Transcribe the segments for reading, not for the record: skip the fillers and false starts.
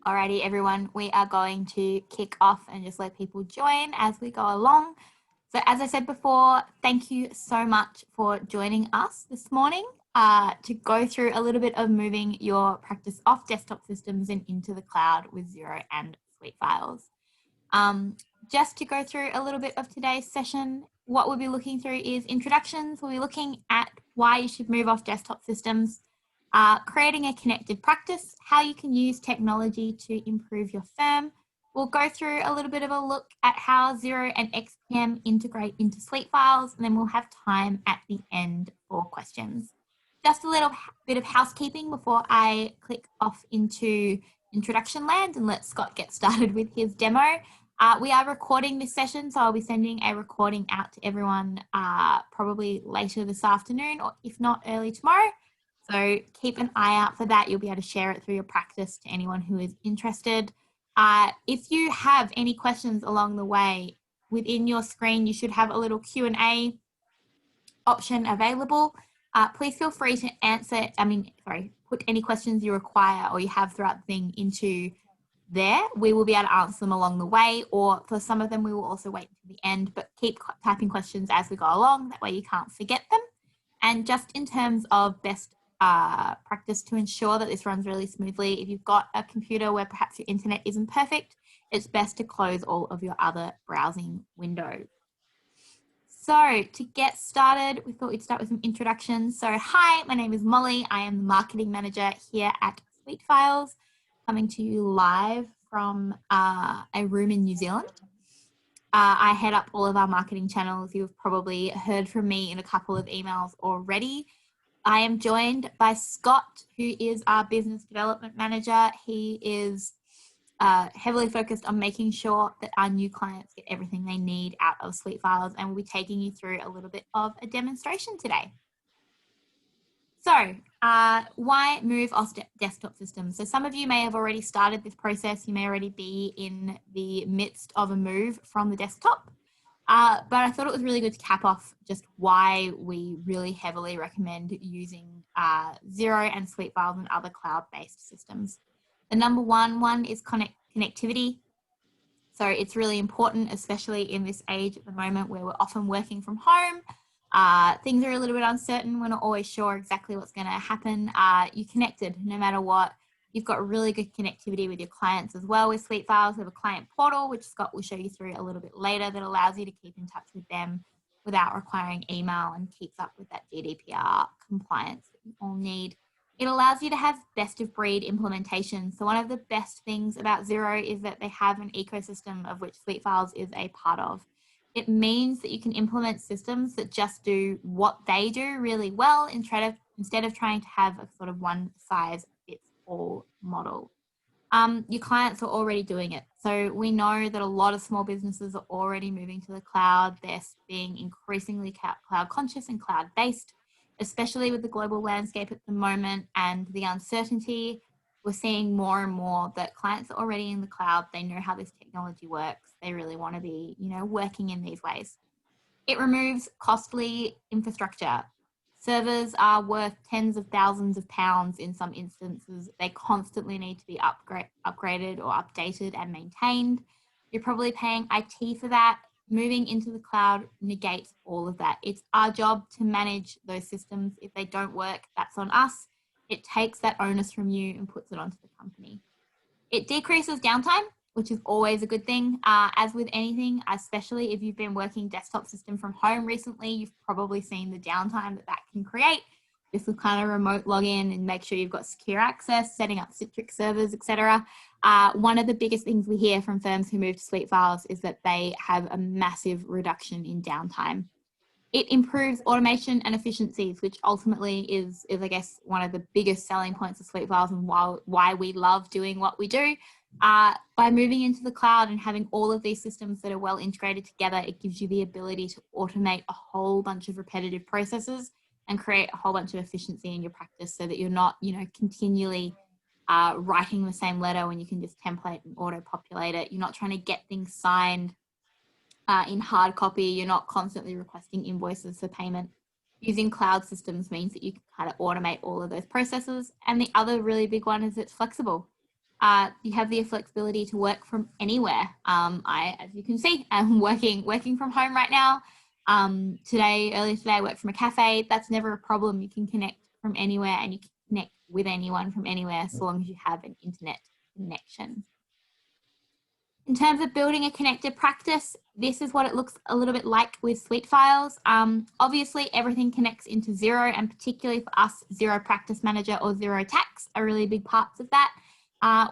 Alrighty, everyone, we are going to kick off and just let people join as we go along. So as I said before, thank you so much for joining us this morning to go through a little bit of moving your practice off desktop systems and into the cloud with Xero and SuiteFiles. Just to go through a little bit of today's session, what we'll be looking through is introductions. We'll be looking at why you should move off desktop systems, creating a connected practice, how you can use technology to improve your firm. We'll go through a little bit of a look at how Xero and XPM integrate into SuiteFiles, and then we'll have time at the end for questions. Just a little bit of housekeeping before I click off into introduction land and let Scott get started with his demo. We are recording this session, so I'll be sending a recording out to everyone probably later this afternoon, or if not early tomorrow. So keep an eye out for that. You'll be able to share it through your practice to anyone who is interested. If you have any questions along the way, within your screen, you should have a little Q&A option available. Please feel free to put any questions you require or you have throughout the thing into there. We will be able to answer them along the way, or for some of them, we will also wait until the end, but keep typing questions as we go along. That way you can't forget them. And just in terms of best practice to ensure that this runs really smoothly, if you've got a computer where perhaps your internet isn't perfect, it's best to close all of your other browsing windows. So to get started, we thought we'd start with some introductions. So hi, my name is Molly. I am the marketing manager here at SuiteFiles, coming to you live from a room in New Zealand. I head up all of our marketing channels. You've probably heard from me in a couple of emails already. I am joined by Scott, who is our business development manager. He is heavily focused on making sure that our new clients get everything they need out of SuiteFiles, and we'll be taking you through a little bit of a demonstration today. So why move off desktop systems? So some of you may have already started this process. You may already be in the midst of a move from the desktop. But I thought it was really good to cap off just why we really heavily recommend using Xero and SuiteFiles and other cloud-based systems. The number one is connectivity. So it's really important, especially in this age at the moment where we're often working from home. Things are a little bit uncertain. We're not always sure exactly what's going to happen. You're connected no matter what. You've got really good connectivity with your clients as well with SuiteFiles. We have a client portal, which Scott will show you through a little bit later, that allows you to keep in touch with them without requiring email and keeps up with that GDPR compliance that you all need. It allows you to have best of breed implementation. So one of the best things about Xero is that they have an ecosystem of which SuiteFiles is a part of. It means that you can implement systems that just do what they do really well instead of trying to have a sort of one size fits all model. Your clients are already doing it. So we know that a lot of small businesses are already moving to the cloud. They're being increasingly cloud conscious and cloud based, especially with the global landscape at the moment and the uncertainty. We're seeing more and more that clients are already in the cloud. They know how this technology works. They really want to be, working in these ways. It removes costly infrastructure. Servers are worth tens of thousands of pounds in some instances. They constantly need to be upgraded or updated and maintained. You're probably paying IT for that. Moving into the cloud negates all of that. It's our job to manage those systems. If they don't work, that's on us. It takes that onus from you and puts it onto the company. It decreases downtime, which is always a good thing. As with anything, especially if you've been working desktop system from home recently, you've probably seen the downtime that can create. This will kind of remote login and make sure you've got secure access, setting up Citrix servers, etc. One of the biggest things we hear from firms who move to SuiteFiles is that they have a massive reduction in downtime. It improves automation and efficiencies, which ultimately is I guess, one of the biggest selling points of SuiteFiles and why we love doing what we do. By moving into the cloud and having all of these systems that are well integrated together, it gives you the ability to automate a whole bunch of repetitive processes and create a whole bunch of efficiency in your practice so that you're not, continually writing the same letter when you can just template and auto-populate it. You're not trying to get things signed in hard copy. You're not constantly requesting invoices for payment. Using cloud systems means that you can kind of automate all of those processes. And the other really big one is it's flexible. You have the flexibility to work from anywhere. As you can see, I'm working from home right now. Earlier today, I worked from a cafe. That's never a problem. You can connect from anywhere, and you can connect with anyone from anywhere so long as you have an internet connection. In terms of building a connected practice, this is what it looks a little bit like with SuiteFiles. Obviously, everything connects into Xero, and particularly for us, Xero Practice Manager or Xero Tax are really big parts of that.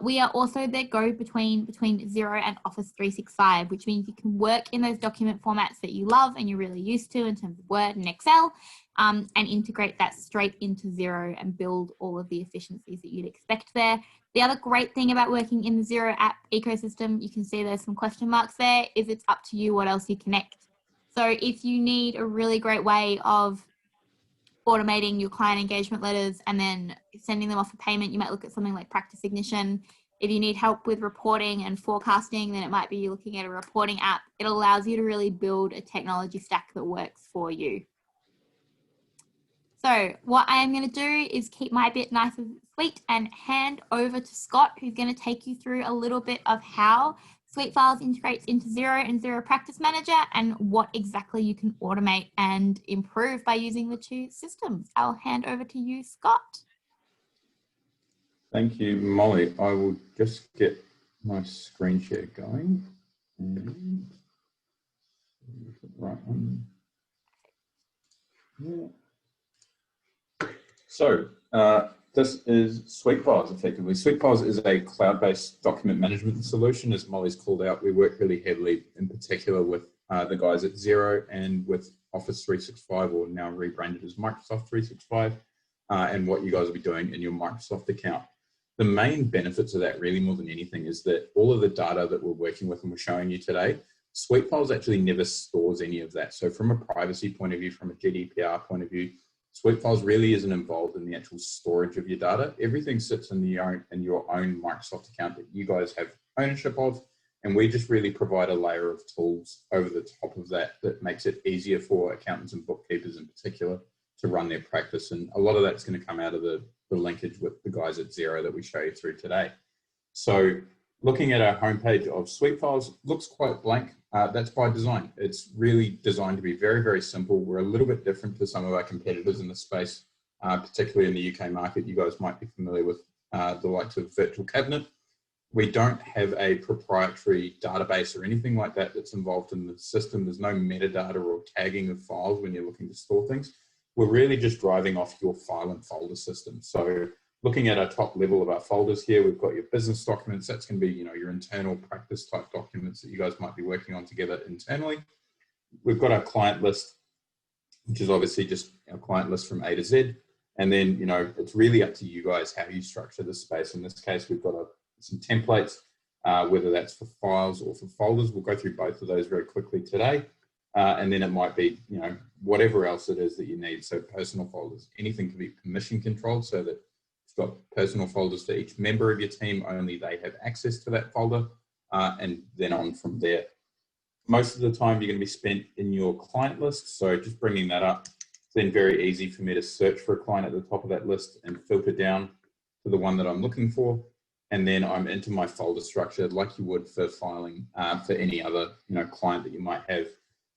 We are also the go-between between Xero and Office 365, which means you can work in those document formats that you love and you're really used to in terms of Word and Excel, and integrate that straight into Xero and build all of the efficiencies that you'd expect there. The other great thing about working in the Xero app ecosystem, you can see there's some question marks there, is it's up to you what else you connect. So if you need a really great way of automating your client engagement letters and then sending them off for payment, you might look at something like Practice Ignition. If you need help with reporting and forecasting, then it might be looking at a reporting app. It allows you to really build a technology stack that works for you. So what I am going to do is keep my bit nice and sweet and hand over to Scott, who's going to take you through a little bit of how SuiteFiles integrates into Xero and Xero Practice Manager and what exactly you can automate and improve by using the two systems. I'll hand over to you, Scott. Thank you, Molly. I will just get my screen share going. And right one. Yeah. So this is SuiteFiles effectively. SuiteFiles is a cloud-based document management solution. As Molly's called out, we work really heavily in particular with the guys at Xero and with Office 365, or now rebranded as Microsoft 365, and what you guys will be doing in your Microsoft account. The main benefits of that, really more than anything, is that all of the data that we're working with and we're showing you today, SuiteFiles actually never stores any of that. So from a privacy point of view, from a GDPR point of view, SuiteFiles really isn't involved in the actual storage of your data. Everything sits in your own Microsoft account that you guys have ownership of, and we just really provide a layer of tools over the top of that that makes it easier for accountants and bookkeepers in particular to run their practice. And a lot of that's going to come out of the linkage with the guys at Xero that we show you through today. So looking at our homepage of SuiteFiles, looks quite blank. That's by design. It's really designed to be very, very simple. We're a little bit different to some of our competitors in the space, particularly in the UK market. You guys might be familiar with the likes of Virtual Cabinet. We don't have a proprietary database or anything like that that's involved in the system. There's no metadata or tagging of files when you're looking to store things. We're really just driving off your file and folder system. So looking at our top level of our folders here, we've got your business documents. That's going to be, your internal practice type documents that you guys might be working on together internally. We've got our client list, which is obviously just our client list from A to Z. And then, it's really up to you guys how you structure the space. In this case, we've got some templates, whether that's for files or for folders. We'll go through both of those very quickly today. And then it might be, whatever else it is that you need. So personal folders, anything can be permission controlled so that you've got personal folders for each member of your team, only they have access to that folder, and then on from there. Most of the time you're going to be spent in your client list. So just bringing that up, it's then very easy for me to search for a client at the top of that list and filter down to the one that I'm looking for. And then I'm into my folder structure like you would for filing for any other client that you might have.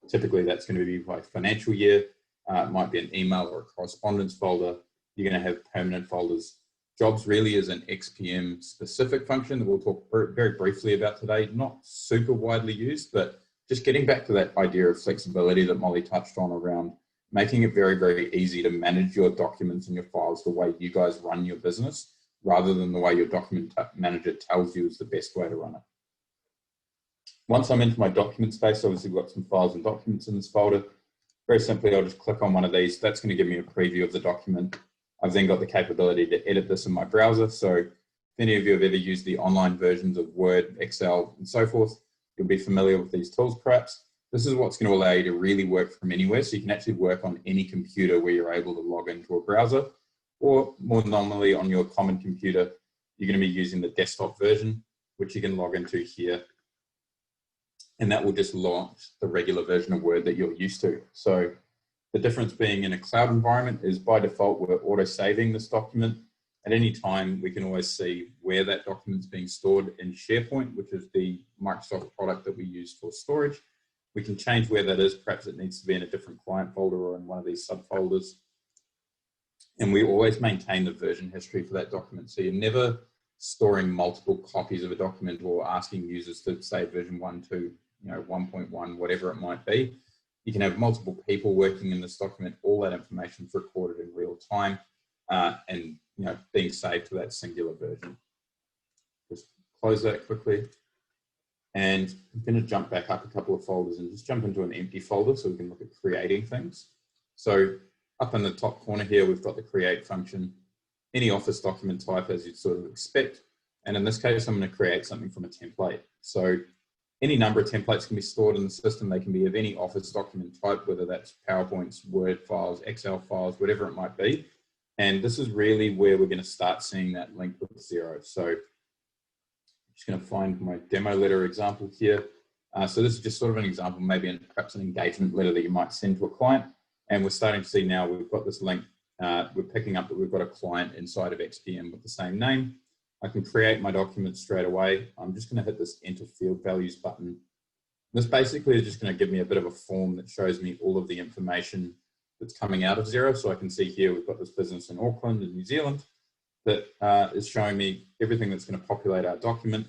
Typically, that's going to be by financial year. It might be an email or a correspondence folder. You're going to have permanent folders. Jobs really is an XPM specific function that we'll talk very briefly about today. Not super widely used, but just getting back to that idea of flexibility that Molly touched on around making it very, very easy to manage your documents and your files the way you guys run your business, rather than the way your document manager tells you is the best way to run it. Once I'm into my document space, obviously we've got some files and documents in this folder. Very simply, I'll just click on one of these. That's going to give me a preview of the document. I've then got the capability to edit this in my browser. So if any of you have ever used the online versions of Word, Excel, and so forth, you'll be familiar with these tools perhaps. This is what's going to allow you to really work from anywhere. So you can actually work on any computer where you're able to log into a browser, or more normally on your common computer, you're going to be using the desktop version, which you can log into here. And that will just launch the regular version of Word that you're used to. So the difference being in a cloud environment is by default, we're auto-saving this document At any time, we can always see where that document's being stored in SharePoint, which is the Microsoft product that we use for storage. We can change where that is. Perhaps it needs to be in a different client folder or in one of these subfolders. And we always maintain the version history for that document. So you're never storing multiple copies of a document or asking users to say version 1 to 1.1, whatever it might be. You can have multiple people working in this document. All that information is recorded in real time and being saved to that singular version. Just close that quickly. And I'm going to jump back up a couple of folders and just jump into an empty folder so we can look at creating things. So up in the top corner here, we've got the create function, any Office document type as you'd sort of expect. And in this case, I'm going to create something from a template. So any number of templates can be stored in the system. They can be of any Office document type, whether that's PowerPoints, Word files, Excel files, whatever it might be. And this is really where we're going to start seeing that link with Xero. So I'm just going to find my demo letter example here. So this is just sort of an example, maybe perhaps an engagement letter that you might send to a client. And we're starting to see now we've got this link. We're picking up that we've got a client inside of XPM with the same name. I can create my document straight away. I'm just going to hit this enter field values button. This basically is just going to give me a bit of a form that shows me all of the information that's coming out of Xero. So I can see here we've got this business in Auckland in New Zealand that is showing me everything that's going to populate our document.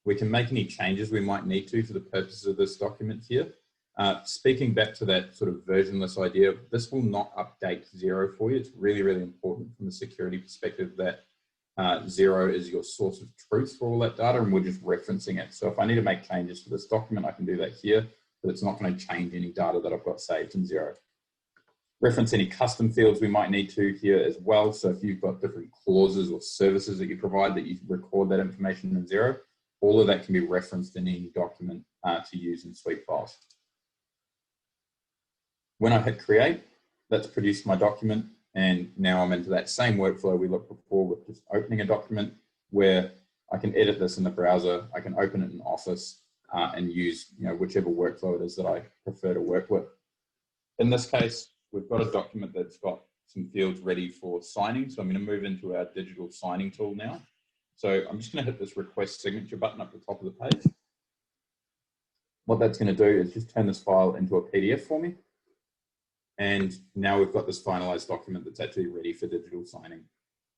We can make any changes we might need to for the purposes of this document here. Speaking back to that sort of versionless idea, this will not update Xero for you. It's really, really important from a security perspective that Xero is your source of truth for all that data, and we're just referencing it. So if I need to make changes to this document, I can do that here, but it's not going to change any data that I've got saved in Xero. Reference any custom fields we might need to here as well. So if you've got different clauses or services that you provide that you record that information in Xero, all of that can be referenced in any document to use in SuiteFiles. When I hit create, that's produced my document. And now I'm into that same workflow we looked before with just opening a document where I can edit this in the browser. I can open it in Office and use whichever workflow it is that I prefer to work with. In this case, we've got a document that's got some fields ready for signing. So I'm going to move into our digital signing tool now. So I'm just going to hit this request signature button up the top of the page. What that's going to do is just turn this file into a PDF for me. And now we've got this finalized document that's actually ready for digital signing.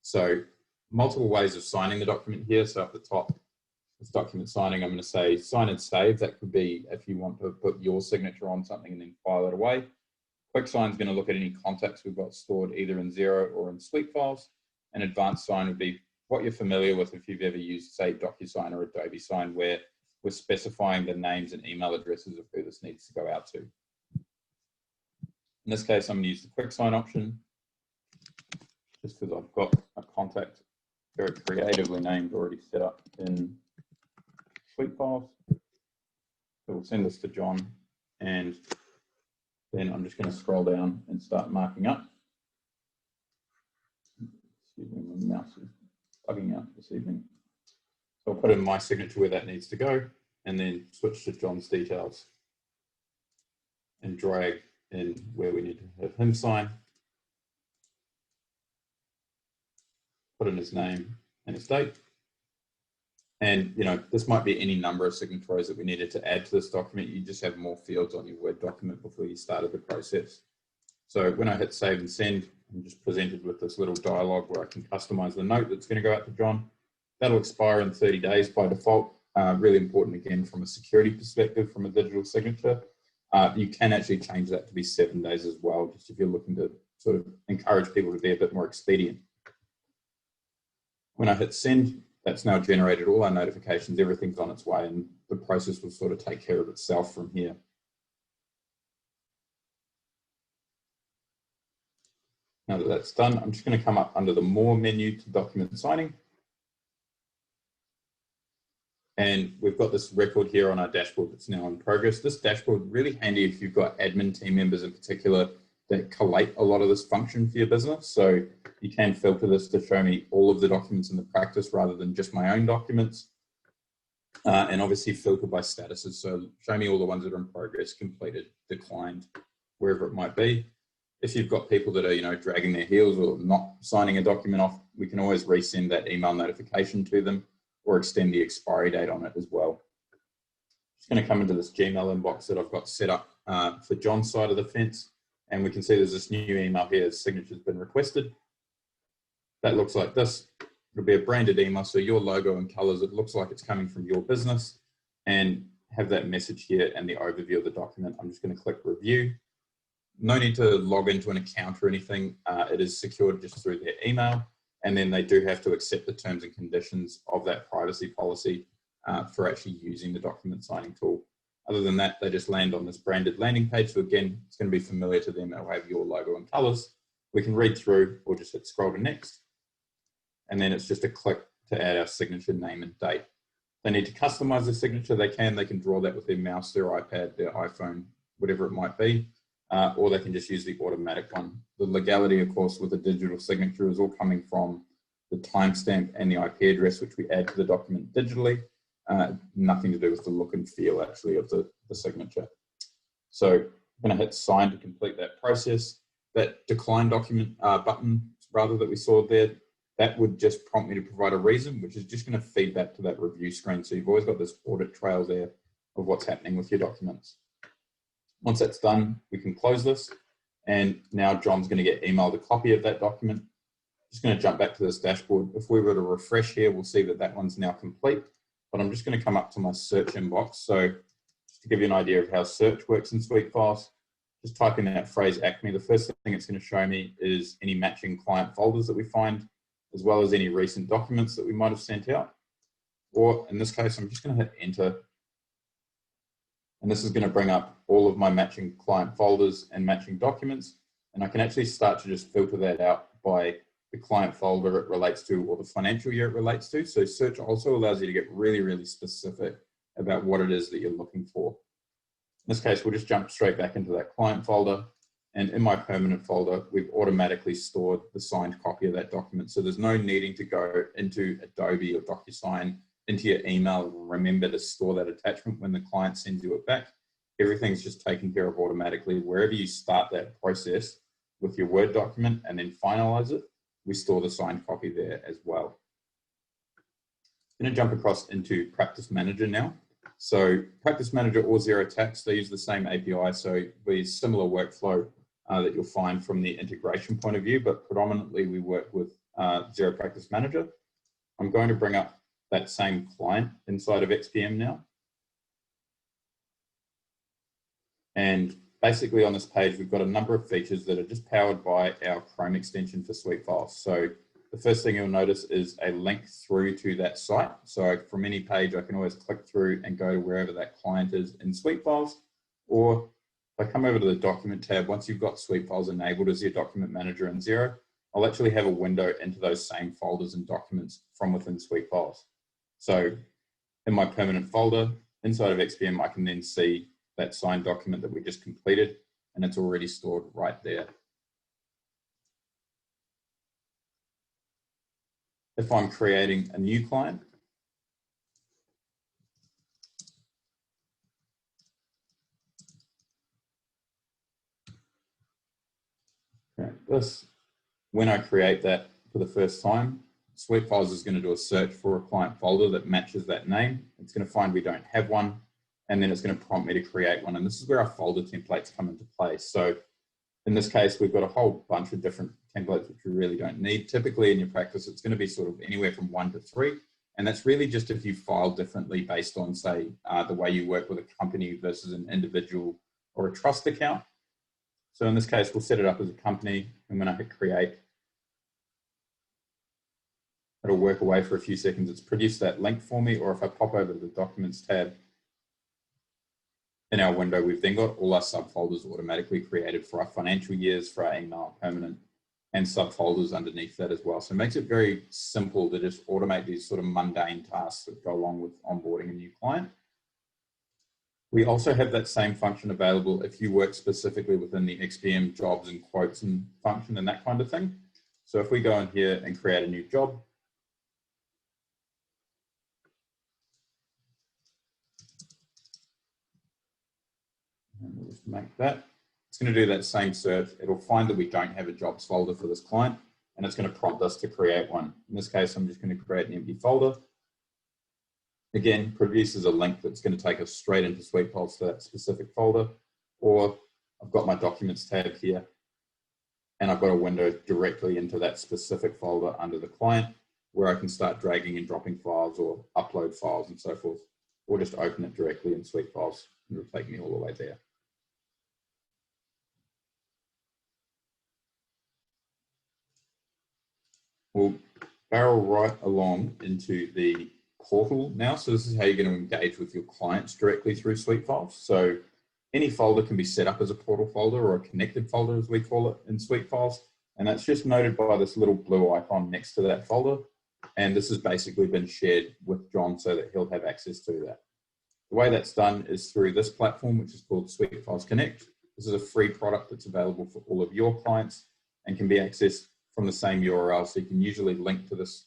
So multiple ways of signing the document here. So up the top, this document signing, I'm going to say sign and save. That could be if you want to put your signature on something and then file it away. Quick sign is going to look at any contacts we've got stored either in Xero or in SuiteFiles. And advanced sign would be what you're familiar with if you've ever used, say, DocuSign or Adobe Sign, where we're specifying the names and email addresses of who this needs to go out to. In this case, I'm going to use the quick sign option just because I've got a contact very creatively named already set up in SuiteFiles. So we'll send this to John, and then I'm just going to scroll down and start marking up. Excuse me, my mouse is bugging out this evening. So I'll put in my signature where that needs to go, and then switch to John's details and drag in where we need to have him sign. Put in his name and his date. And this might be any number of signatories that we needed to add to this document. You just have more fields on your Word document before you started the process. So when I hit save and send, I'm just presented with this little dialogue where I can customize the note that's going to go out to John. That'll expire in 30 days by default. Really important again from a security perspective, from a digital signature. You can actually change that to be 7 days as well, just if you're looking to sort of encourage people to be a bit more expedient. When I hit send, that's now generated all our notifications, everything's on its way, and the process will sort of take care of itself from here. Now that that's done, I'm just going to come up under the More menu to document signing. And we've got this record here on our dashboard that's now in progress. This dashboard really handy if you've got admin team members in particular that collate a lot of this function for your business. So you can filter this to show me all of the documents in the practice rather than just my own documents. And obviously filter by statuses. So show me all the ones that are in progress, completed, declined, wherever it might be. if you've got people that are, dragging their heels or not signing a document off, we can always resend that email notification to them or extend the expiry date on it as well. Just going to come into this Gmail inbox that I've got set up for John's side of the fence. And we can see there's this new email here, signature's been requested. That looks like this. It'll be a branded email, so your logo and colors, it looks like it's coming from your business, and have that message here and the overview of the document. I'm just going to click review. No need to log into an account or anything. It is secured just through their email, and then they do have to accept the terms and conditions of that privacy policy for actually using the document signing tool. Other than that, they just land on this branded landing page. So again, it's going to be familiar to them. It'll have your logo and colors. We can read through or just hit scroll to next. And then it's just a click to add our signature name and date. They need to customize the signature. They can draw that with their mouse, their iPad, their iPhone, whatever it might be. Or they can just use the automatic one. The legality, of course, with a digital signature is all coming from the timestamp and the IP address, which we add to the document digitally. Nothing to do with the look and feel actually of the signature. So I'm going to hit sign to complete that process. That decline document button rather that we saw there, that would just prompt me to provide a reason, which is just going to feed back to that review screen. So you've always got this audit trail there of what's happening with your documents. Once that's done, we can close this. And now John's going to get emailed a copy of that document. Just going to jump back to this dashboard. If we were to refresh here, we'll see that that one's now complete. But I'm just going to come up to my search inbox. So just to give you an idea of how search works in SuiteFiles, just type in that phrase Acme. The first thing it's going to show me is any matching client folders that we find, as well as any recent documents that we might have sent out. Or in this case, I'm just going to hit enter. And this is going to bring up all of my matching client folders and matching documents. And I can actually start to just filter that out by the client folder it relates to or the financial year it relates to. So search also allows you to get really, really specific about what it is that you're looking for. In this case, we'll just jump straight back into that client folder. And in my permanent folder, we've automatically stored the signed copy of that document. So there's no needing to go into Adobe or DocuSign into your email and remember to store that attachment when the client sends you it back. Everything's just taken care of automatically. Wherever you start that process with your Word document and then finalize it, we store the signed copy there as well. I'm going to jump across into Practice Manager now. So Practice Manager or Xero Tax, they use the same API, so we similar workflow that you'll find from the integration point of view, but predominantly we work with Xero Practice Manager. I'm going to bring up that same client inside of XPM now. And basically on this page, we've got a number of features that are just powered by our Chrome extension for SuiteFiles. So the first thing you'll notice is a link through to that site. So from any page, I can always click through and go to wherever that client is in SuiteFiles. Or if I come over to the document tab, once you've got SuiteFiles enabled as your document manager in Xero, I'll actually have a window into those same folders and documents from within SuiteFiles. So in my permanent folder, inside of XPM, I can then see that signed document that we just completed, and it's already stored right there. If I'm creating a new client, this, when I create that for the first time, SuiteFiles is going to do a search for a client folder that matches that name. It's going to find we don't have one, and then it's going to prompt me to create one. And this is where our folder templates come into play. So in this case, we've got a whole bunch of different templates which we really don't need. Typically in your practice, it's going to be sort of anywhere from 1 to 3. And that's really just if you file differently based on, say, the way you work with a company versus an individual or a trust account. So in this case, we'll set it up as a company. And when I hit create, it'll work away for a few seconds. It's produced that link for me. Or if I pop over to the Documents tab in our window, we've then got all our subfolders automatically created for our financial years, for our email, permanent, and subfolders underneath that as well. So it makes it very simple to just automate these sort of mundane tasks that go along with onboarding a new client. We also have that same function available if you work specifically within the XPM jobs and quotes and function and that kind of thing. So if we go in here and create a new job, and we'll just make that. It's going to do that same search. It'll find that we don't have a jobs folder for this client, and it's going to prompt us to create one. In this case, I'm just going to create an empty folder. Again, produces a link that's going to take us straight into SuiteFiles to that specific folder, or I've got my documents tab here, and I've got a window directly into that specific folder under the client where I can start dragging and dropping files or upload files and so forth, or just open it directly in SuiteFiles and it'll take me all the way there. We'll barrel right along into the portal now. So this is how you're going to engage with your clients directly through SuiteFiles. So any folder can be set up as a portal folder or a connected folder, as we call it in SuiteFiles. And that's just noted by this little blue icon next to that folder. And this has basically been shared with John so that he'll have access to that. The way that's done is through this platform, which is called SuiteFiles Connect. This is a free product that's available for all of your clients and can be accessed from the same URL. So you can usually link to this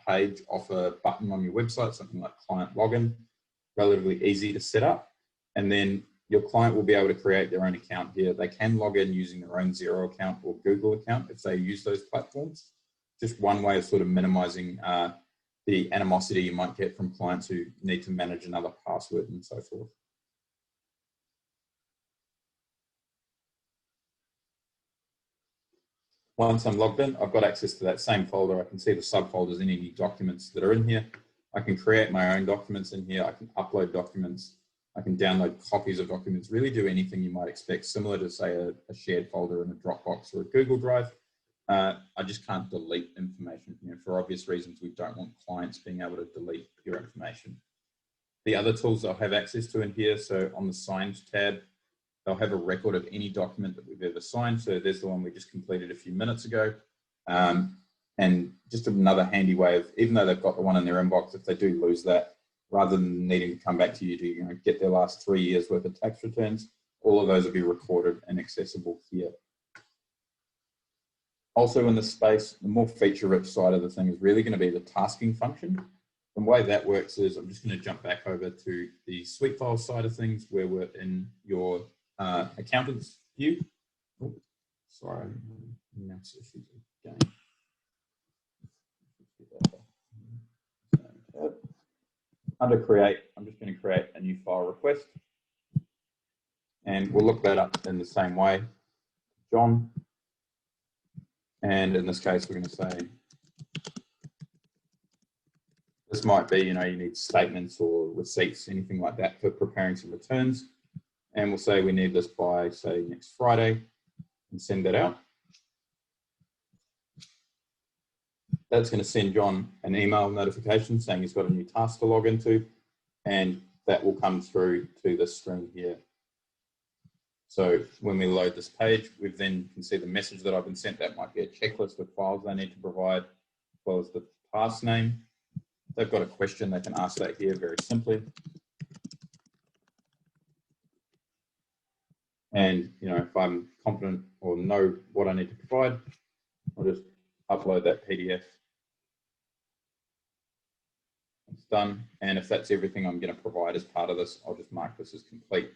page off a button on your website, something like client login, relatively easy to set up. And then your client will be able to create their own account here. They can log in using their own Xero account or Google account if they use those platforms. Just one way of sort of minimizing the animosity you might get from clients who need to manage another password and so forth. Once I'm logged in, I've got access to that same folder. I can see the subfolders in any documents that are in here. I can create my own documents in here. I can upload documents. I can download copies of documents, really do anything you might expect, similar to say a shared folder in a Dropbox or a Google Drive. I just can't delete information. For obvious reasons, we don't want clients being able to delete your information. The other tools I'll have access to in here, so on the Signed tab, they'll have a record of any document that we've ever signed. So there's the one we just completed a few minutes ago. And just another handy way of, even though they've got the one in their inbox, if they do lose that, rather than needing to come back to you to get their last 3 years worth of tax returns, all of those will be recorded and accessible here. Also in this space, the more feature-rich side of the thing is really going to be the tasking function. The way that works is, I'm just going to jump back over to the SuiteFiles side of things where we're in your accountant's view. Oh, sorry, mouse issues again. Under create, I'm just going to create a new file request. And we'll look that up in the same way. John. And in this case, we're going to say, this might be, you need statements or receipts, anything like that for preparing some returns. And we'll say we need this by, say, next Friday and send that out. That's going to send John an email notification saying he's got a new task to log into, and that will come through to this screen here. So when we load this page, we then can see the message that I've been sent. That might be a checklist of files they need to provide, as well as the task name. If they've got a question, they can ask that here very simply. And if I'm confident or know what I need to provide, I'll just upload that PDF. It's done. And if that's everything I'm going to provide as part of this, I'll just mark this as complete.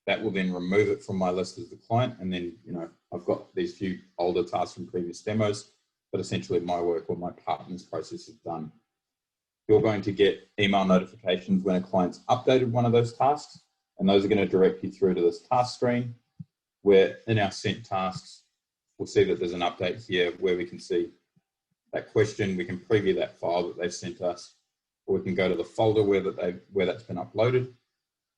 That will then remove it from my list as the client. And then, I've got these few older tasks from previous demos, but essentially my work or my part in this process is done. You're going to get email notifications when a client's updated one of those tasks, and those are going to direct you through to this task screen, where in our sent tasks, we'll see that there's an update here where we can see that question. We can preview that file that they've sent us, or we can go to the folder where that's been uploaded.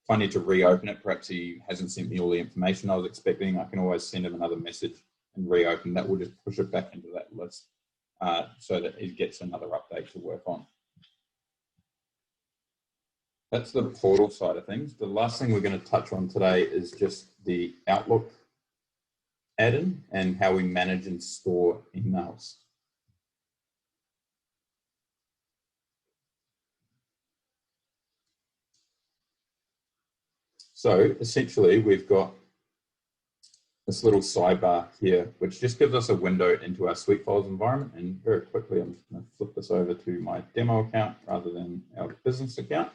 If I need to reopen it, perhaps he hasn't sent me all the information I was expecting, I can always send him another message and reopen. That will just push it back into that list so that he gets another update to work on. That's the portal side of things. The last thing we're going to touch on today is just the Outlook add-in and how we manage and store emails. So essentially, we've got this little sidebar here, which just gives us a window into our SuiteFiles environment. And very quickly, I'm just going to flip this over to my demo account rather than our business account.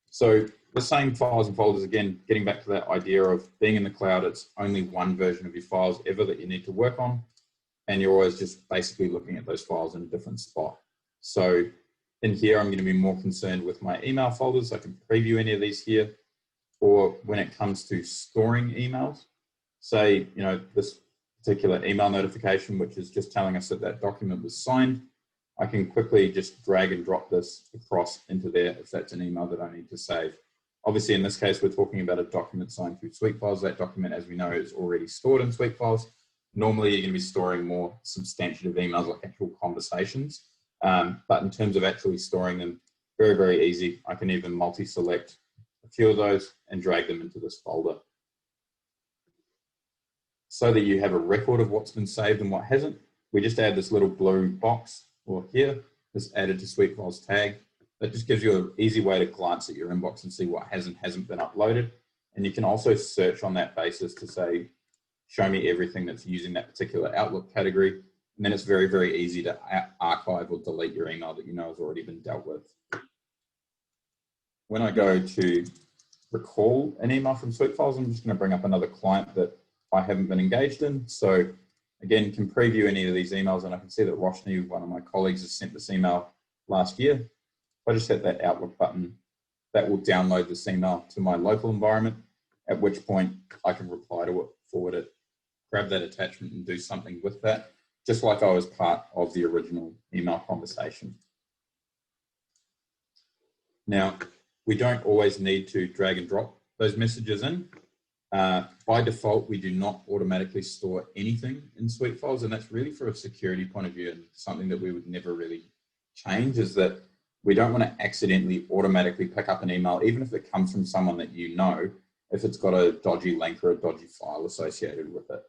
So the same files and folders, again, getting back to that idea of being in the cloud, it's only one version of your files ever that you need to work on. And you're always just basically looking at those files in a different spot. So in here, I'm going to be more concerned with my email folders. I can preview any of these here. Or when it comes to storing emails, say, you know, this particular email notification, which is just telling us that that document was signed, I can quickly just drag and drop this across into there if that's an email that I need to save. Obviously, in this case, we're talking about a document signed through SuiteFiles. That document, as we know, is already stored in SuiteFiles. Normally, you're going to be storing more substantive emails like actual conversations. But in terms of actually storing them, very, very easy. I can even multi-select a few of those and drag them into this folder so that you have a record of what's been saved and what hasn't. We just add this little blue box or here, this added to SuiteFiles tag. That just gives you an easy way to glance at your inbox and see what hasn't been uploaded. And you can also search on that basis to say, show me everything that's using that particular Outlook category. And then it's very, very easy to archive or delete your email that you know has already been dealt with. When I go to recall an email from SuiteFiles, I'm just going to bring up another client that I haven't been engaged in. So again, can preview any of these emails, and I can see that Roshni, one of my colleagues, has sent this email last year. If I just hit that Outlook button, that will download this email to my local environment, at which point I can reply to it, forward it, grab that attachment and do something with that, just like I was part of the original email conversation. Now, we don't always need to drag and drop those messages in. By default, we do not automatically store anything in SuiteFiles, and that's really for a security point of view, and something that we would never really change is that we don't want to accidentally automatically pick up an email, even if it comes from someone that you know, if it's got a dodgy link or a dodgy file associated with it.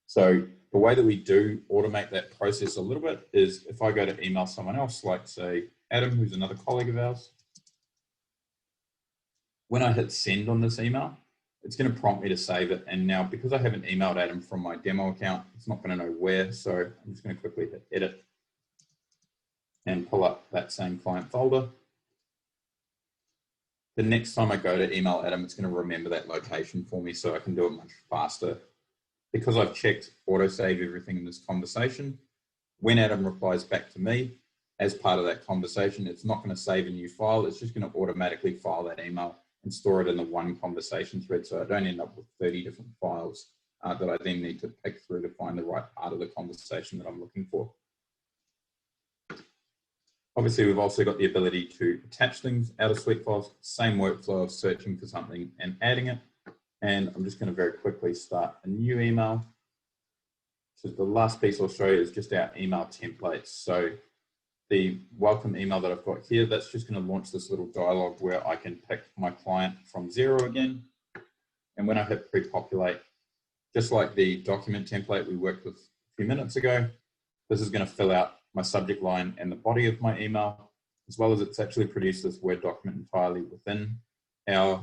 So the way that we do automate that process a little bit is if I go to email someone else, like say Adam, who's another colleague of ours, when I hit send on this email, it's going to prompt me to save it. And now because I haven't emailed Adam from my demo account, it's not going to know where. So I'm just going to quickly hit edit and pull up that same client folder. The next time I go to email Adam, it's going to remember that location for me so I can do it much faster. Because I've checked autosave everything in this conversation, when Adam replies back to me as part of that conversation, it's not going to save a new file. It's just going to automatically file that email and store it in the one conversation thread, so I don't end up with 30 different files that I then need to pick through to find the right part of the conversation that I'm looking for. Obviously, we've also got the ability to attach things out of SuiteFiles, same workflow of searching for something and adding it. And I'm just going to very quickly start a new email. So the last piece I'll show you is just our email templates. So the welcome email that I've got here, that's just going to launch this little dialog where I can pick my client from Xero again. And when I hit pre-populate, just like the document template we worked with a few minutes ago, this is going to fill out my subject line and the body of my email, as well as it's actually produced this Word document entirely within our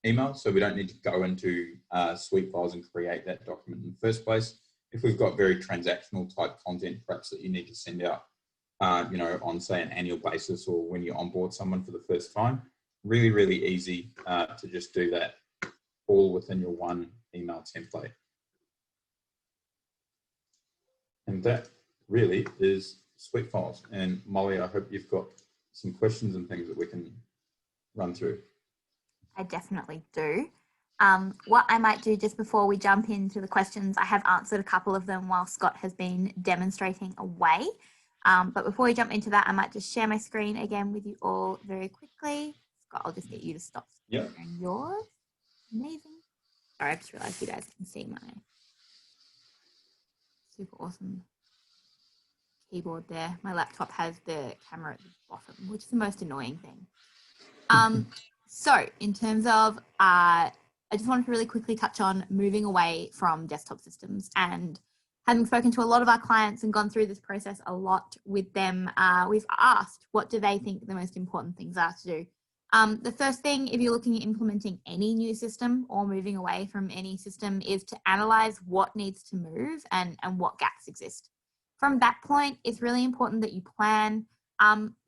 email. So we don't need to go into SuiteFiles and create that document in the first place. If we've got very transactional type content, perhaps that you need to send out you know, on say an annual basis or when you onboard someone for the first time, really, really easy to just do that all within your one email template. And that really is SuiteFiles. And Molly, I hope you've got some questions and things that we can run through. I definitely do. What I might do just before we jump into the questions, I have answered a couple of them while Scott has been demonstrating away. But before we jump into that, I might just share my screen again with you all very quickly. Scott, I'll just get you to stop sharing yours. Amazing. Sorry, I just realized you guys can see my super awesome keyboard there. My laptop has the camera at the bottom, which is the most annoying thing. So in terms of, I just wanted to really quickly touch on moving away from desktop systems, and having spoken to a lot of our clients and gone through this process a lot with them, we've asked what do they think the most important things are to do. The first thing, if you're looking at implementing any new system or moving away from any system, is to analyze what needs to move and what gaps exist. From that point, it's really important that you plan.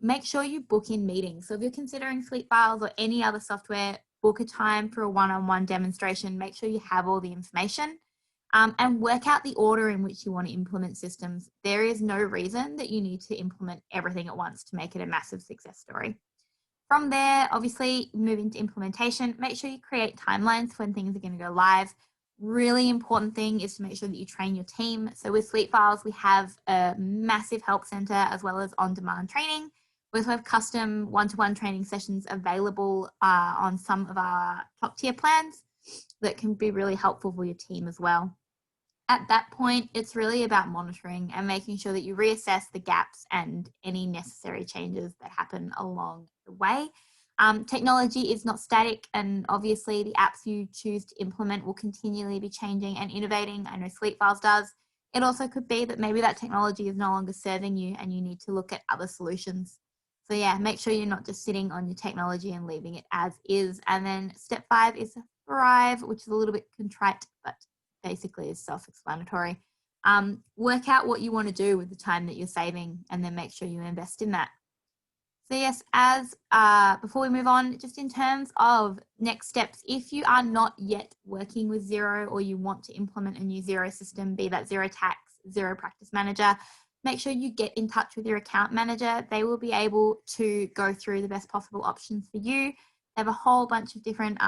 Make sure you book in meetings. So if you're considering SuiteFiles or any other software, book a time for a one-on-one demonstration. Make sure you have all the information. And work out the order in which you want to implement systems. There is no reason that you need to implement everything at once to make it a massive success story. From there, obviously, move into implementation. Make sure you create timelines when things are going to go live. Really important thing is to make sure that you train your team. So with SuiteFiles, we have a massive help center as well as on-demand training. We also have custom one-to-one training sessions available on some of our top tier plans that can be really helpful for your team as well. At that point, it's really about monitoring and making sure that you reassess the gaps and any necessary changes that happen along the way. Technology is not static, and obviously the apps you choose to implement will continually be changing and innovating. I know SuiteFiles does. It also could be that maybe that technology is no longer serving you and you need to look at other solutions. So yeah, make sure you're not just sitting on your technology and leaving it as is. And then step 5 is thrive, which is a little bit contrite, but basically is self-explanatory. Work out what you want to do with the time that you're saving and then make sure you invest in that. So yes, before we move on, just in terms of next steps, if you are not yet working with Xero or you want to implement a new Xero system, be that Xero Tax, Xero Practice Manager, make sure you get in touch with your account manager. They will be able to go through the best possible options for you. They have a whole bunch of different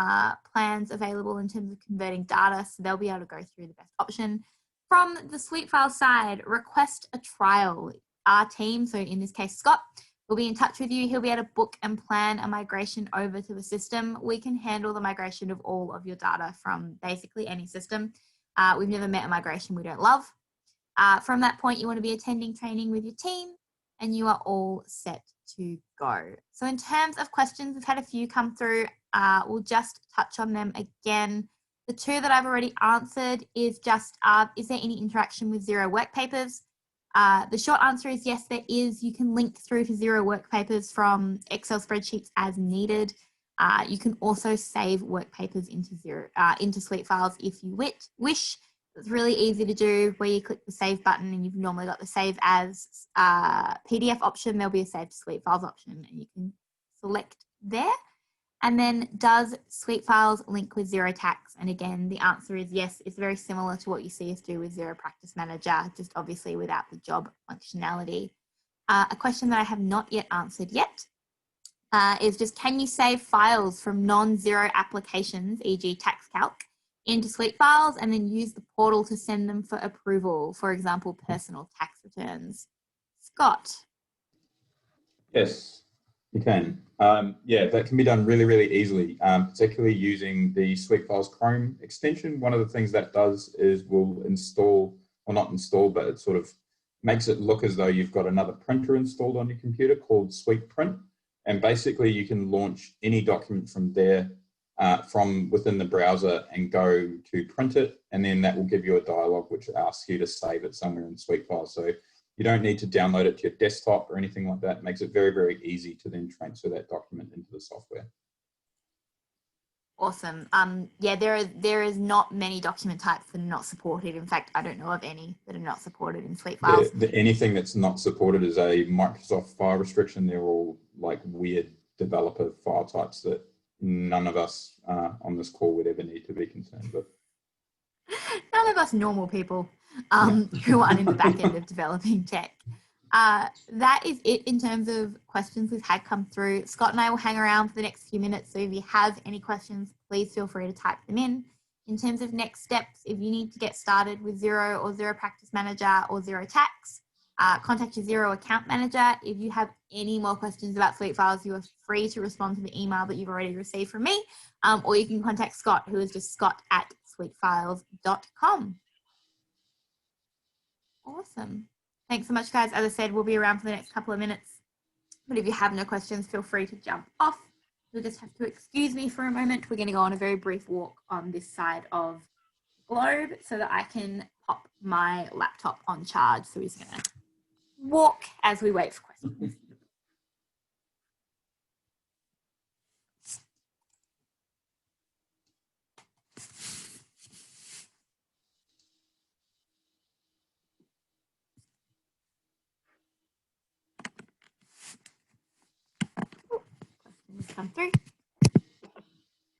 plans available in terms of converting data, so they'll be able to go through the best option. From the SuiteFiles side, request a trial. Our team, so in this case Scott, will be in touch with you. He'll be able to book and plan a migration over to the system. We can handle the migration of all of your data from basically any system. We've never met a migration we don't love. From that point, you want to be attending training with your team and you are all set to go. So in terms of questions, we've had a few come through. We'll just touch on them again. The 2 that I've already answered is just, is there any interaction with Xero work papers? The short answer is yes, there is. You can link through to Xero work papers from Excel spreadsheets as needed. You can also save work papers into SuiteFiles if you wish. It's really easy to do where you click the save button and you've normally got the save as PDF option. There'll be a save to SuiteFiles option and you can select there. And then does SuiteFiles link with Xero Tax? And again, the answer is yes. It's very similar to what you see us do with Xero Practice Manager, just obviously without the job functionality. A question that I have not yet answered yet is just, can you save files from non-Xero applications, e.g. TaxCalc, into SuiteFiles and then use the portal to send them for approval, for example, personal tax returns? Scott? Yes, you can. Yeah, that can be done really, really easily, particularly using the SuiteFiles Chrome extension. One of the things that does is will install, or not install, but it sort of makes it look as though you've got another printer installed on your computer called SuitePrint. And basically you can launch any document from there from within the browser and go to print it. And then that will give you a dialog which asks you to save it somewhere in SuiteFiles. So you don't need to download it to your desktop or anything like that. It makes it very, very easy to then transfer that document into the software. Awesome. Yeah, there is not many document types that are not supported. In fact, I don't know of any that are not supported in SuiteFiles. Anything that's not supported is a Microsoft file restriction. They're all like weird developer file types that none of us on this call would ever need to be concerned with. None of us normal people who aren't in the back end of developing tech. That is it in terms of questions we've had come through. Scott and I will hang around for the next few minutes, so if you have any questions, please feel free to type them in. In terms of next steps, if you need to get started with Xero or Xero Practice Manager or Xero Tax, contact your Xero account manager. If you have any more questions about SuiteFiles, you are free to respond to the email that you've already received from me, or you can contact Scott, who is just scott@suitefiles.com. Awesome. Thanks so much, guys. As I said, we'll be around for the next couple of minutes. But if you have no questions, feel free to jump off. You'll just have to excuse me for a moment. We're going to go on a very brief walk on this side of the globe so that I can pop my laptop on charge. So we're just going to walk as we wait for questions. Questions come through.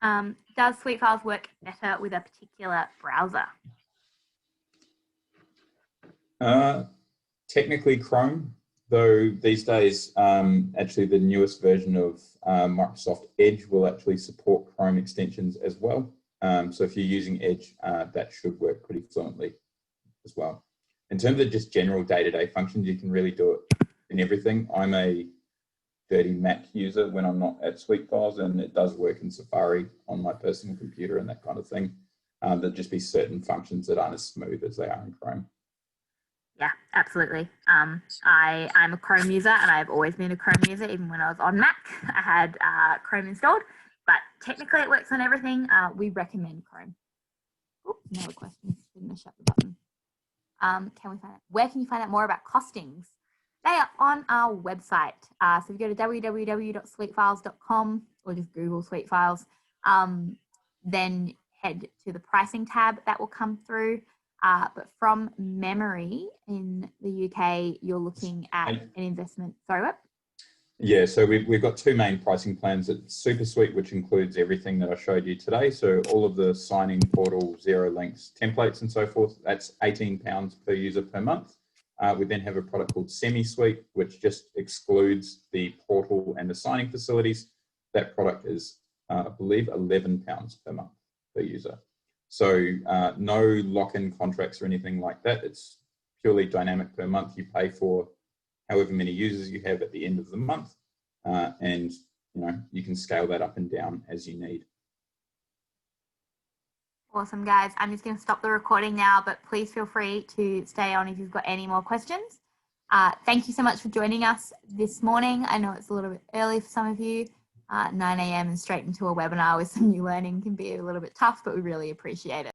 Does SuiteFiles work better with a particular browser? Technically Chrome, though these days, actually the newest version of Microsoft Edge will actually support Chrome extensions as well. So if you're using Edge, that should work pretty fluently as well. In terms of just general day-to-day functions, you can really do it in everything. I'm a dirty Mac user when I'm not at SuiteFiles, and it does work in Safari on my personal computer and that kind of thing. There'll just be certain functions that aren't as smooth as they are in Chrome. Yeah, absolutely. I'm a Chrome user, and I've always been a Chrome user. Even when I was on Mac, I had Chrome installed, but technically it works on everything. We recommend Chrome. Oh, no questions. Didn't I shut the button? Can we find out? Where can you find out more about costings? They are on our website. So if you go to www.suitefiles.com or just Google SuiteFiles, then head to the pricing tab that will come through. But from memory, in the UK, you're looking at an investment. Sorry, what? Yeah, so we've got two main pricing plans. It's Super Suite, which includes everything that I showed you today. So all of the signing portal, Xero links, templates, and so forth. That's £18 per user per month. We then have a product called Semi Suite, which just excludes the portal and the signing facilities. That product is, I believe, £11 per month per user. So no lock-in contracts or anything like that. It's purely dynamic per month. You pay for however many users you have at the end of the month, and you can scale that up and down as you need. Awesome, guys. I'm just going to stop the recording now, but please feel free to stay on if you've got any more questions. Thank you so much for joining us this morning. I know it's a little bit early for some of you. 9 a.m. and straight into a webinar with some new learning can be a little bit tough, but we really appreciate it.